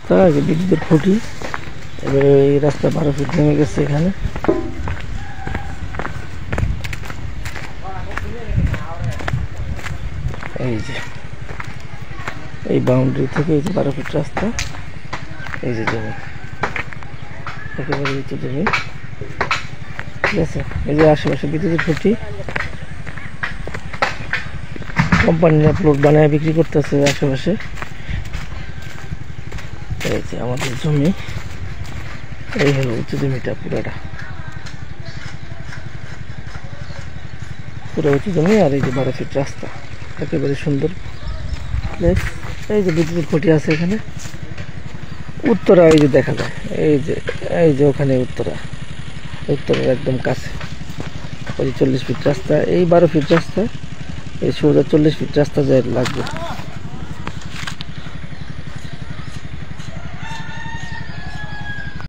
তাই বিদ্যুতের খুঁটি। এবারে এই রাস্তা 12 ফিট নেমে গেছে এখানে। এই যে এই বাউন্ডারি থেকে এই যে 12 ফিট রাস্তা, এই যে জমি একেবারে উঁচু জমি, ঠিক আছে। এই যে আশেপাশে বিদ্যুতের খুঁটি, কোম্পানিরা প্লট বানায় বিক্রি করতেছে আশেপাশে। এই যে আমাদের জমি, এই হলো উঁচু জমিটা, পুরোটা পুরো উঁচু জমি। আর এই যে 12 ফিট রাস্তা, একেবারে সুন্দর প্লেস। এই যে বিদ্যুতের খুঁটি আছে এখানে, উত্তরা এই যে দেখা যায়, এই যে ওখানে উত্তরার একদম কাছে। ওই 40 ফিট রাস্তা, এই 12 ফিট রাস্তা, এই সোজা 40 ফিট রাস্তা যায় লাগবে।